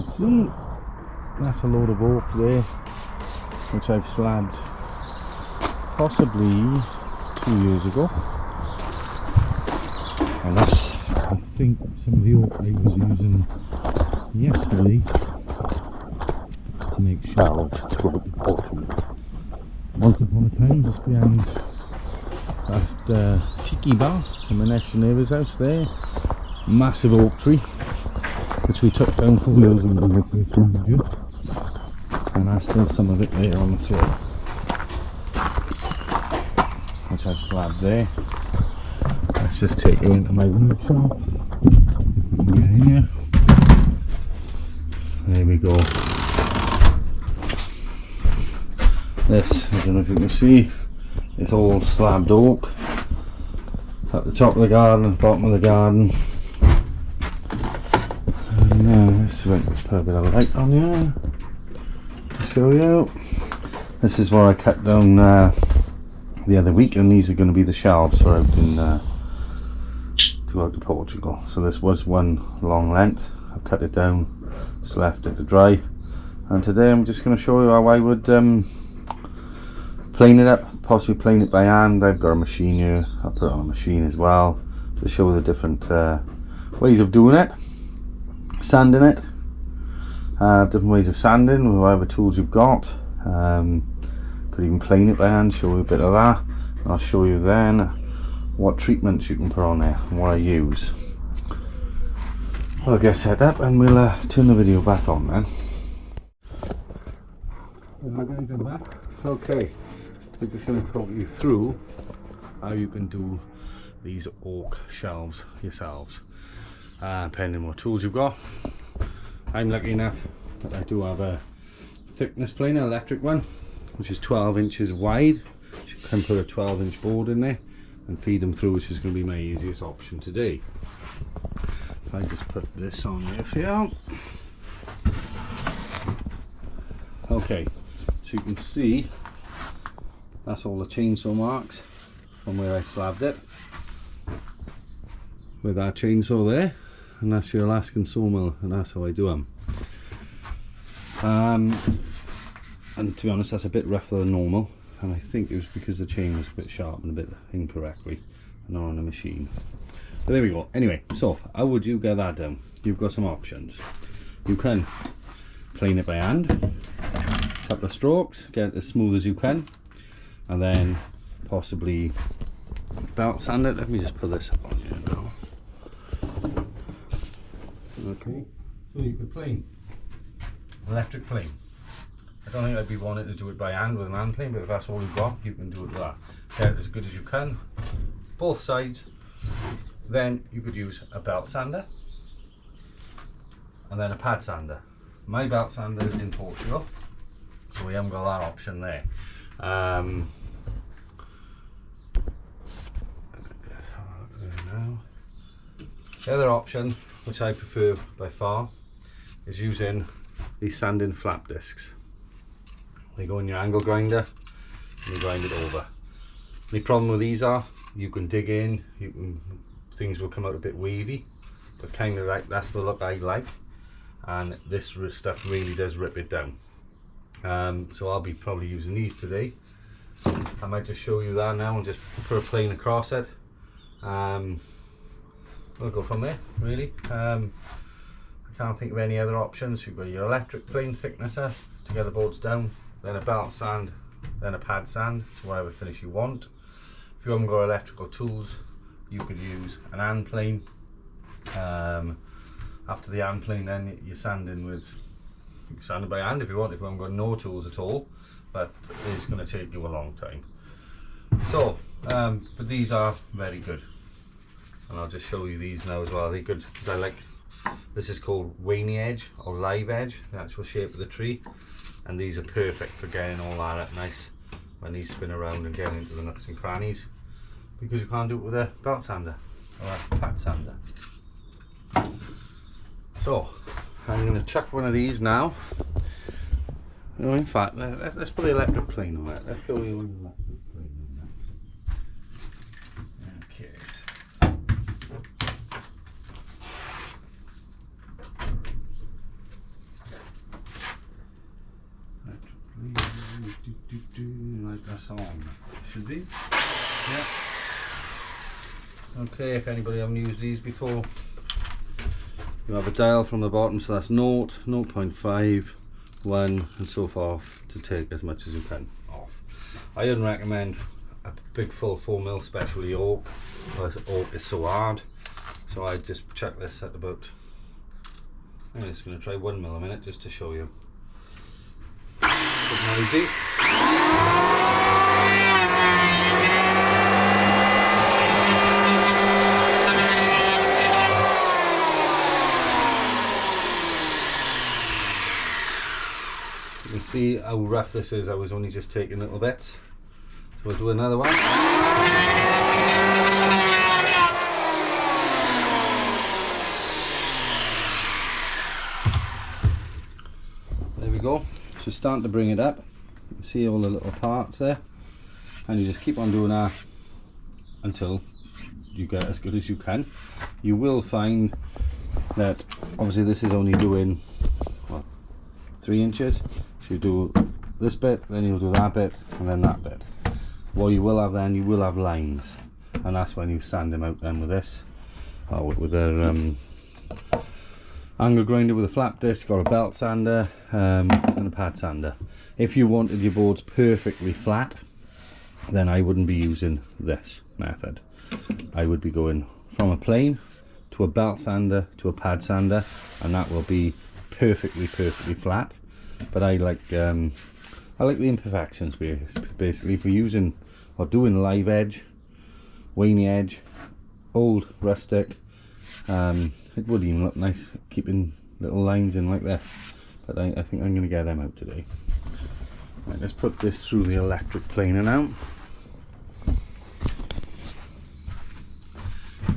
can see, that's a load of oak there, which I've slabbed possibly 2 years ago. And that's, I think, some of the oak I was using yesterday to make shelves to go with the poultry. Once upon a time, just behind that tiki bar in my next door neighbour's house there, massive oak tree which we took down 4 years ago, and there's still some of it there on the floor, which I've slabbed there. Let's just take you into my workshop. Get in here. There we go. This, I don't know if you can see, it's all slabbed oak at the top of the garden, bottom of the garden. And let's put a bit of light on here to show you. This is what I cut down the other week, and these are going to be the shelves for out in to go out to Portugal. So this was one long length. I've cut it down, just left it to dry, and today I'm just going to show you how I would plane it up, possibly plane it by hand. I've got a machine here, I'll put it on a machine as well to show the different ways of doing it. Sanding it, different ways of sanding with whatever tools you've got. Could even plane it by hand, show you a bit of that. I'll show you then what treatments you can put on there and what I use. I'll get set up and we'll turn the video back on then. Okay, we're just going to talk you through how you can do these oak shelves yourselves, depending on what tools you've got. I'm lucky enough that I do have a thickness planer, electric one, which is 12 inches wide. You can put a 12-inch board in there and feed them through, which is going to be my easiest option today. If I just put this on there for you. Okay, so you can see that's all the chainsaw marks from where I slabbed it with that chainsaw there, and that's your Alaskan sawmill, and that's how I do them. And to be honest, that's a bit rougher than normal, and I think it was because the chain was a bit sharpened a bit incorrectly and not on the machine. But there we go. Anyway, so how would you get that done? You've got some options. You can plane it by hand, a couple of strokes, get it as smooth as you can, and then possibly belt sand it. Let me just put this up on here now. Okay, so you could plane, electric plane. I don't think I'd be wanting to do it by hand with an hand plane, but if that's all you've got, you can do it with that. Get it as good as you can, both sides. Then you could use a belt sander and then a pad sander. My belt sander is in Portugal, so we haven't got that option there. The other option, which I prefer by far, is using these sanding flap discs. They go in your angle grinder and you grind it over. The problem with these are you can dig in, things will come out a bit wavy, but kind of like that's the look I like, and this stuff really does rip it down. So I'll be probably using these today. I might just show you that now and just put a plane across it. We'll go from there really. I can't think of any other options. You've got your electric plane thicknesser to get the boards down, then a belt sand, then a pad sand to whatever finish you want. If you haven't got electrical tools, you could use an hand plane. After the hand plane, then you're sanding with, you can sand it by hand if you want, if you haven't got no tools at all, but it's going to take you a long time. So, but these are very good, and I'll just show you these now as well. They're good because I like, this is called Waney edge or live edge, the actual shape of the tree, and these are perfect for getting all that up nice when these spin around and getting into the nooks and crannies, because you can't do it with a belt sander or a pad sander. So I'm going to chuck one of these now. No, in fact, let's put the electric plane on it. Let's show you one electric plane on that. Okay. thickness on. Should be. Yeah. Okay, if anybody haven't used these before, you have a dial from the bottom, so that's 0, 0.5, 1 and so forth to take as much as you can off. I wouldn't recommend a big full 4mm, especially oak, because oak is so hard. So I just chuck this at about, I'm just going to try 1mm a minute just to show you. A bit noisy. You can see how rough this is. I was only just taking little bits. So we'll do another one. There we go. So starting to bring it up. You can see all the little parts there. And you just keep on doing that until you get as good as you can. You will find that obviously this is only doing, what, 3 inches. So you do this bit, then you'll do that bit, and then that bit. What you will have then, you will have lines, and that's when you sand them out then with this, or with a angle grinder with a flap disc, or a belt sander, and a pad sander. If you wanted your boards perfectly flat, then I wouldn't be using this method. I would be going from a plane to a belt sander to a pad sander, and that will be perfectly flat. But I like the imperfections. Basically, if we're using or doing live edge, veiny edge, old rustic, it would even look nice keeping little lines in like this. But I think I'm going to get them out today. Right, let's put this through the electric planer now.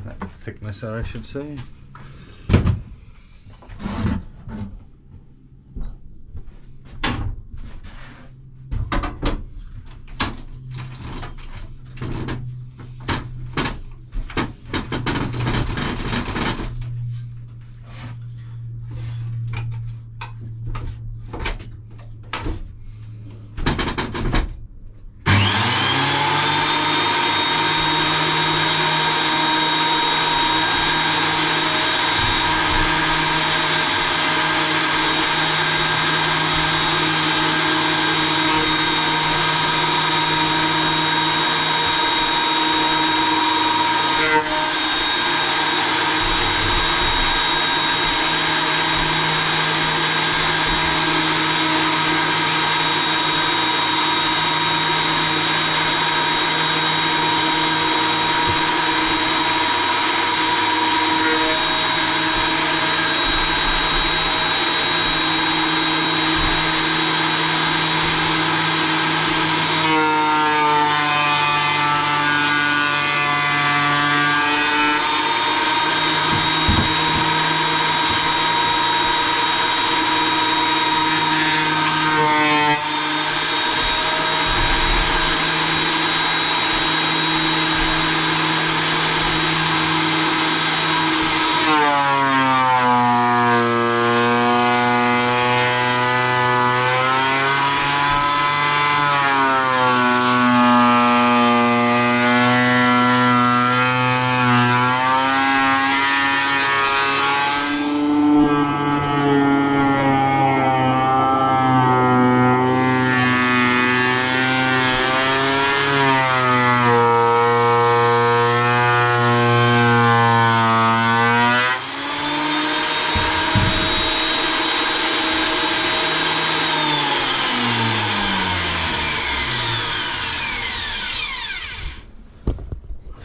That thicknesser, I should say.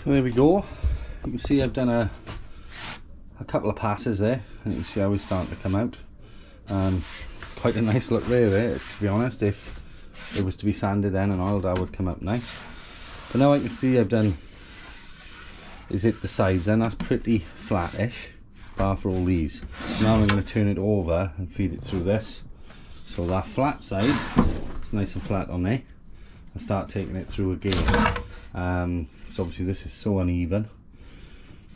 So there we go. You can see I've done a couple of passes there, and you can see how it's starting to come out. Quite a nice look there, to be honest. If it was to be sanded in and oiled, that would come up nice. But now I can see I've done is it the sides then. That's pretty flattish, bar for all these. Now I'm going to turn it over and feed it through this. So that flat side, it's nice and flat on there. I'll start taking it through again. So obviously this is so uneven.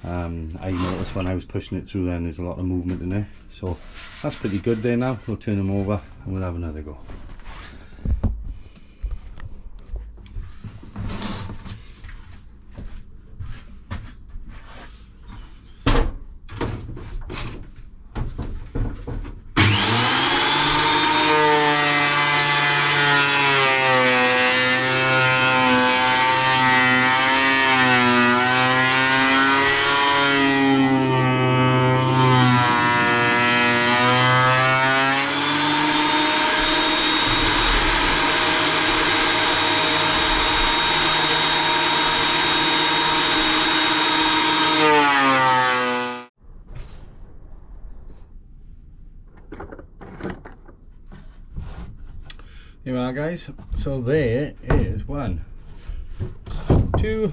I noticed when I was pushing it through then there's a lot of movement in there. So that's pretty good there now. We'll turn them over and we'll have another go. Here we are, guys. So there is 1, 2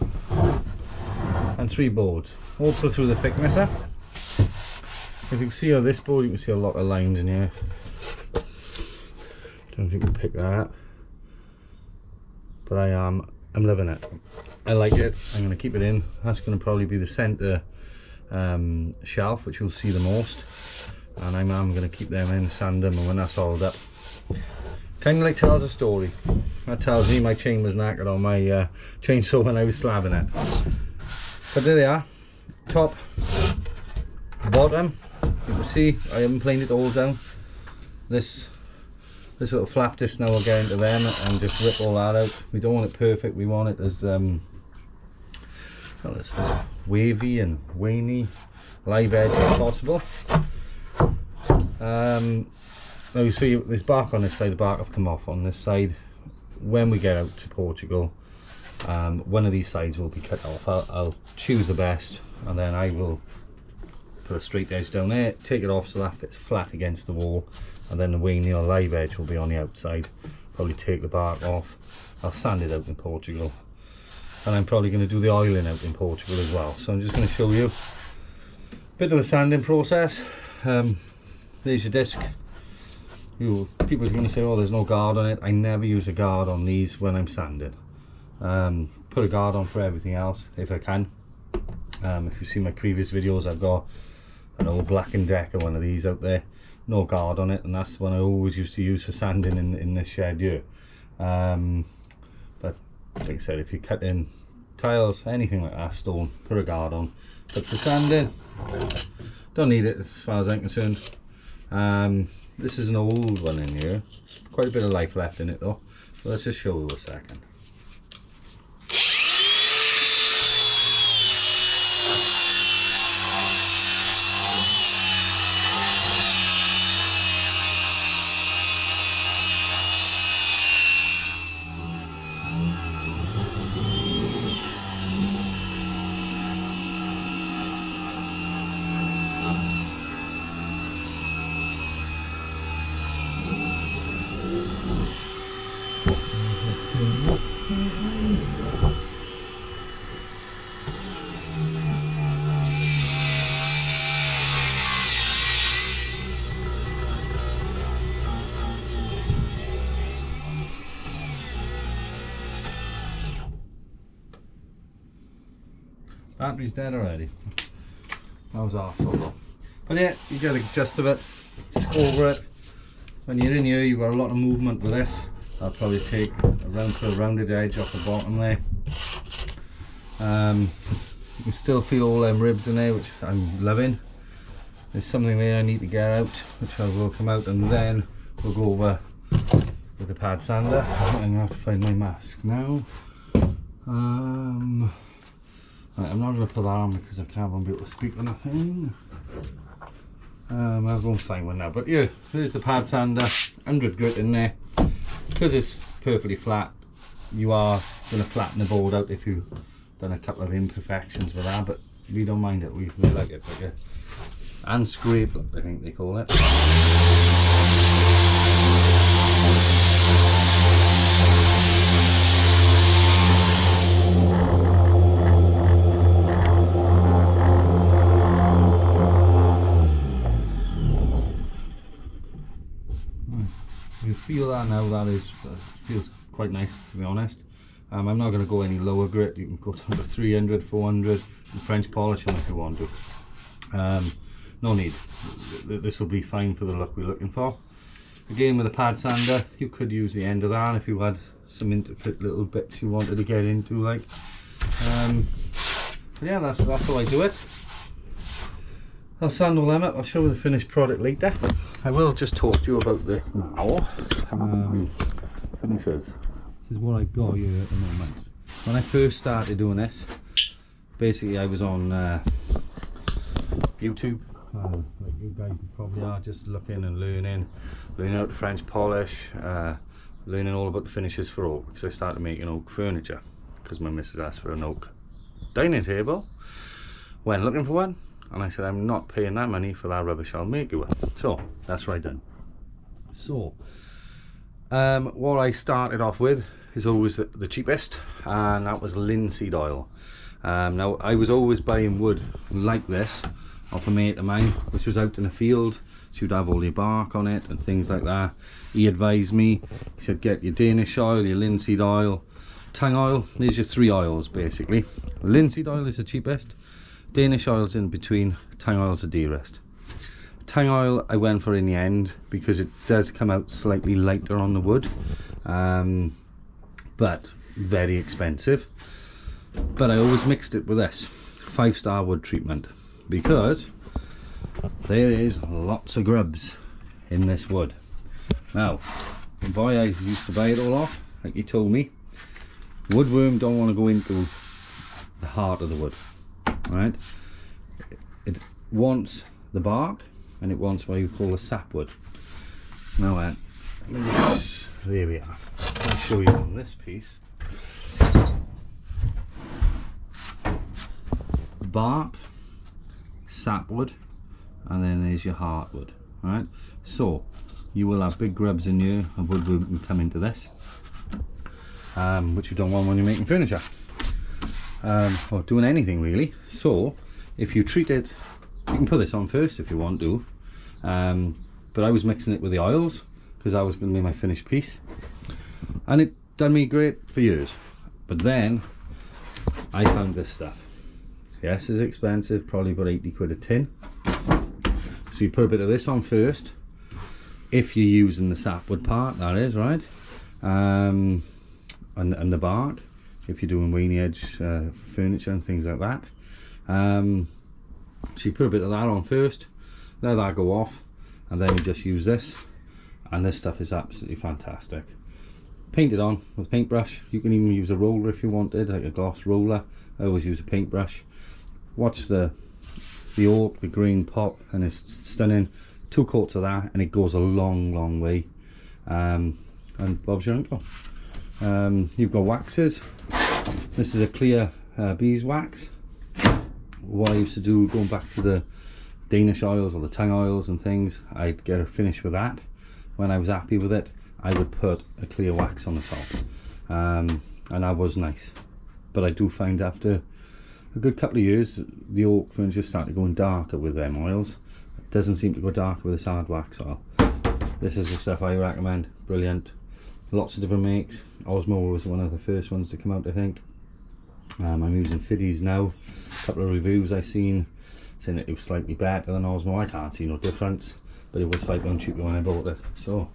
and 3 boards, all put through the thicknesser. If you can see on this board, you can see a lot of lines in here. Don't know if you can pick that up, but I'm loving it. I like it. I'm going to keep it in. That's going to probably be the center shelf, which you'll see the most, and I'm going to keep them in, sand them, and when that's all up, kind of like tells a story. That tells me my chain was knackered on my chainsaw when I was slabbing it. But there they are, top, bottom. You can see I haven't planed it all down. This little flap disc now will get into them and just rip all that out. We don't want it perfect. We want it as wavy and waney, live edge as possible. Now you see there's bark on this side. The bark have come off on this side. When we get out to Portugal, one of these sides will be cut off. I'll choose the best, and then I will put a straight edge down there, take it off so that fits flat against the wall, and then the waney or live edge will be on the outside. Probably take the bark off. I'll sand it out in Portugal, and I'm probably going to do the oiling out in Portugal as well. So I'm just going to show you a bit of the sanding process. There's your disc. People are going to say, oh, there's no guard on it. I never use a guard on these when I'm sanding. Put a guard on for everything else if I can. If you see my previous videos, I've got an old Black & Decker one of these out there, no guard on it, and that's the one I always used to use for sanding in this shed here. But like I said, if you cut in tiles, anything like that, stone, put a guard on. But for sanding, don't need it as far as I'm concerned. This is an old one in here, quite a bit of life left in it though, so let's just show you a second. Battery's dead already. That was awful. But yeah, you get the gist of it. Just go over it. When you're in here, you've got a lot of movement with this. I'll probably take put a rounded edge off the bottom there. You can still feel all them ribs in there, which I'm loving. There's something there I need to get out, which I will come out, and then we'll go over with the pad sander. I'm gonna have to find my mask now. Right, I'm not going to put that on because I can't be able to speak on that thing. I'll go and find one now. But yeah, there's the pad sander, 100 grit in there. Because it's perfectly flat, you are going to flatten the board out if you've done a couple of imperfections with that, but we don't mind it. We like it. Like a hand scrape, I think they call it. You feel that now, that feels quite nice, to be honest. I'm not going to go any lower grit. You can go down to 300, 400 and French polish on if you want to. No need. This will be fine for the look we're looking for. Again, with a pad sander, you could use the end of that if you had some intricate little bits you wanted to get into, like. But yeah, that's how I do it. I'll sand all them up. I'll show you the finished product later. I will just talk to you about this now. Finishes. This is what I've got here at the moment. When I first started doing this, basically I was on YouTube. Like you guys probably are, just looking and learning how to French polish, learning all about the finishes for oak, because I started making oak furniture because my missus asked for an oak dining table when looking for one. And I said, I'm not paying that money for that rubbish, I'll make you one. So that's what I done. So What I started off with is always the cheapest, and that was linseed oil. Now I was always buying wood like this off a mate of mine, which was out in the field, so you'd have all your bark on it and things like that. He advised me, he said get your Danish oil, your linseed oil, tang oil. There's your 3 oils basically. Linseed oil is the cheapest, Danish oil's in between, tang oil's the dearest. Tang oil I went for in the end because it does come out slightly lighter on the wood, but very expensive. But I always mixed it with this 5-star wood treatment, because there is lots of grubs in this wood. Now, the boy I used to buy it all off, like he told me, woodworm don't want to go into the heart of the wood, right? It wants the bark, and it wants what you call a sapwood. Now let me just, there we are. I'll show you on this piece. Bark, sapwood, and then there's your heartwood. Right, so you will have big grubs in here, and woodworm can come into this, which you don't want when you're making furniture, or doing anything really. So if you treat it, you can put this on first if you want to, but I was mixing it with the oils because I was going to be my finished piece, and it done me great for years. But then I found this stuff. Yes, it's expensive, probably about 80 quid a tin. So you put a bit of this on first, if you're using the sapwood part, that is, right, and the bark, if you're doing weeny edge furniture and things like that. So you put a bit of that on first, let that go off, and then you just use this, and this stuff is absolutely fantastic. Paint it on with a paintbrush. You can even use a roller if you wanted, like a gloss roller. I always use a paintbrush. Watch the oak, the green pop, and it's stunning. 2 coats of that and it goes a long way, and Bob's your uncle. You've got waxes. This is a clear beeswax. What I used to do, going back to the Danish oils or the tang oils and things, I'd get a finish with that. When I was happy with it, I would put a clear wax on the top, and that was nice. But I do find after a good couple of years, the oak furniture started going darker with them oils. It doesn't seem to go darker with this hard wax oil. This is the stuff I recommend. Brilliant. Lots of different makes. Osmo was one of the first ones to come out, I think. I'm using Fiddy's now. A couple of reviews I seen saying that it was slightly better than Osmo. I can't see no difference, but it was £5 cheaper when I bought it. So,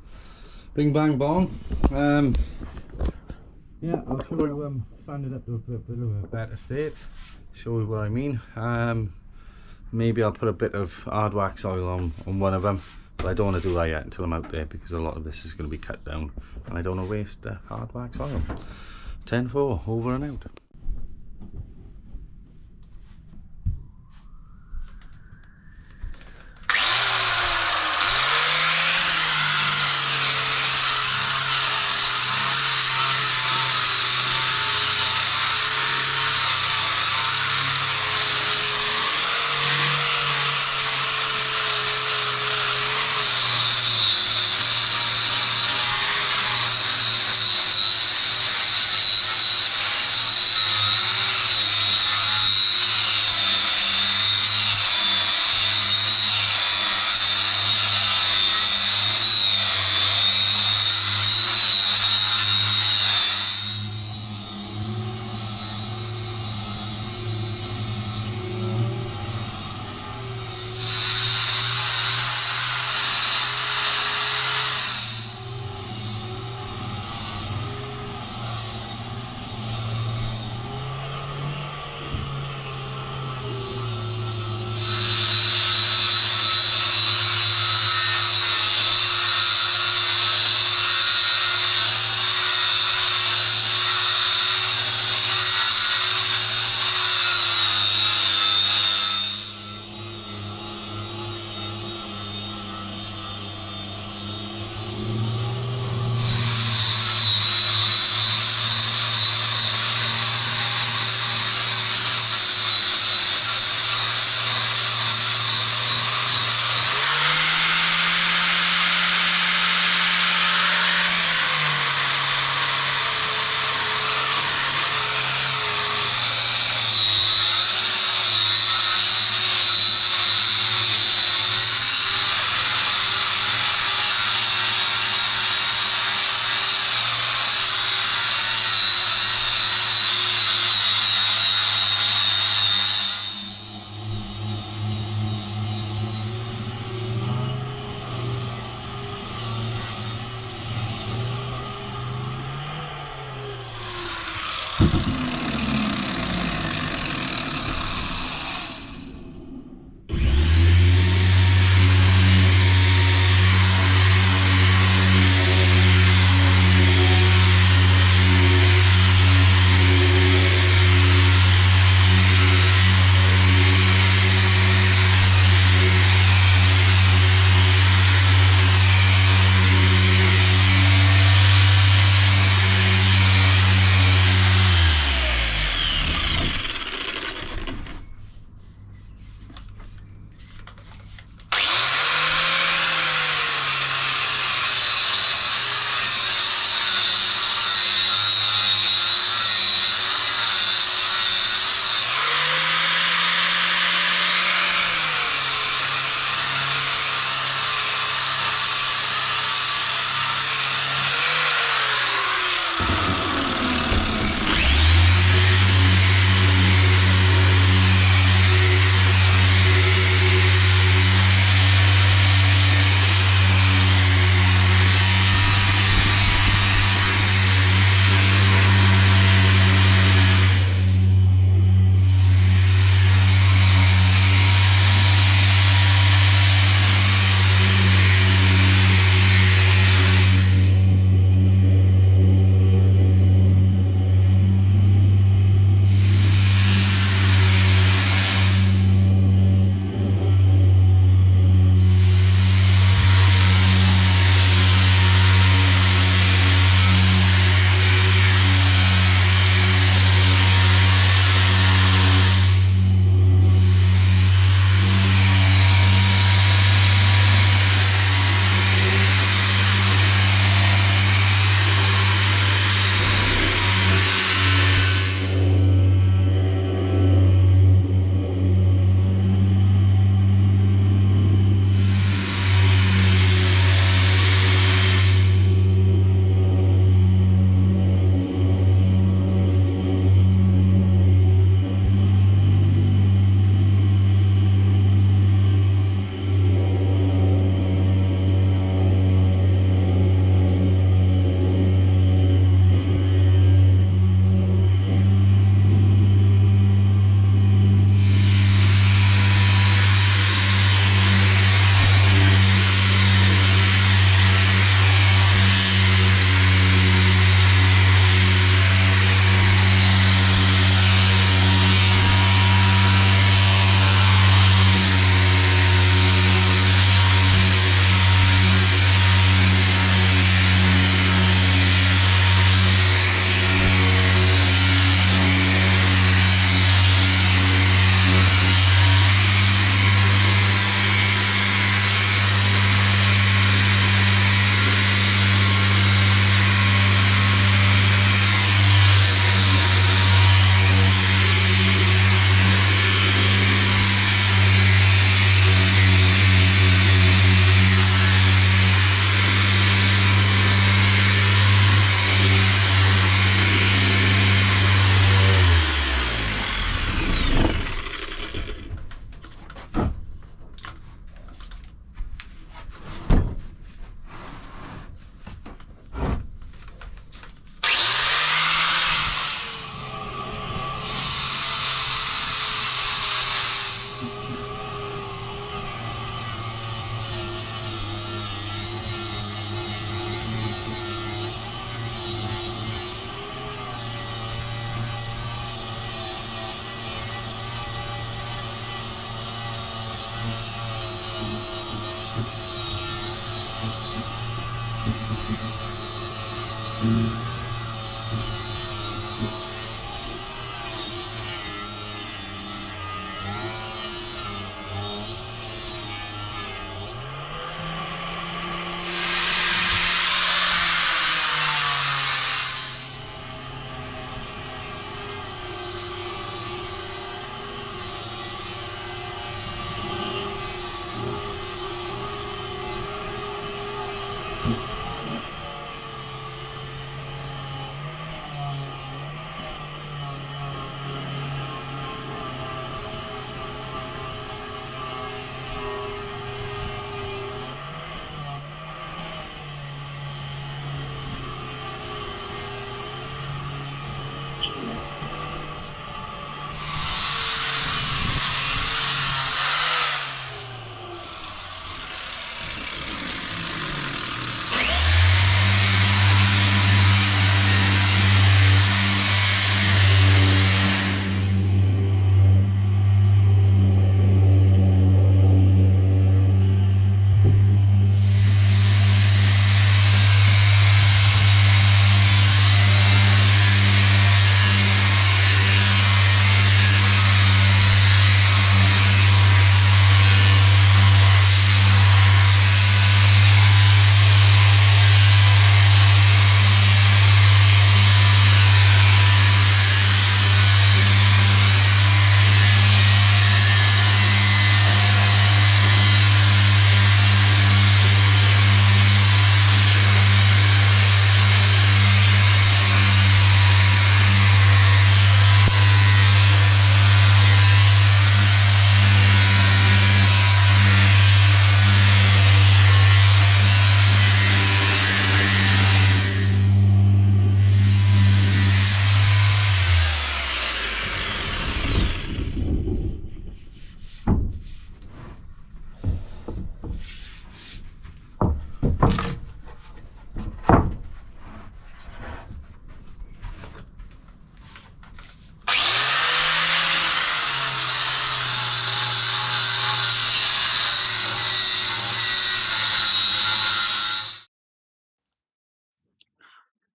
bing bang bong. Yeah, I'll show you found it up to a bit of a better state. Show you what I mean. Maybe I'll put a bit of hard wax oil on one of them, but I don't want to do that yet until I'm out there, because a lot of this is going to be cut down and I don't want to waste hard wax oil. 10-4, over and out.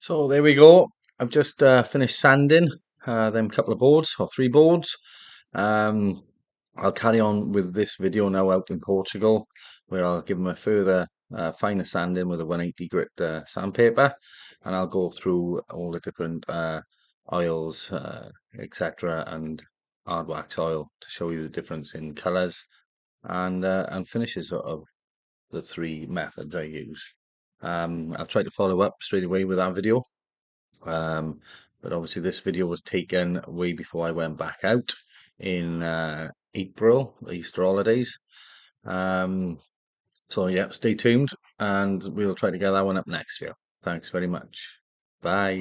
So there we go. I've just finished sanding them couple of boards or three boards. Um, I'll carry on with this video now out in Portugal, where I'll give them a further finer sanding with a 180 grit sandpaper, and I'll go through all the different oils, etc., and hard wax oil to show you the difference in colours and finishes of the three methods I use. I'll try to follow up straight away with that video. But obviously this video was taken way before I went back out in April, the Easter holidays. So yeah, stay tuned and we'll try to get that one up next year. Thanks very much. Bye.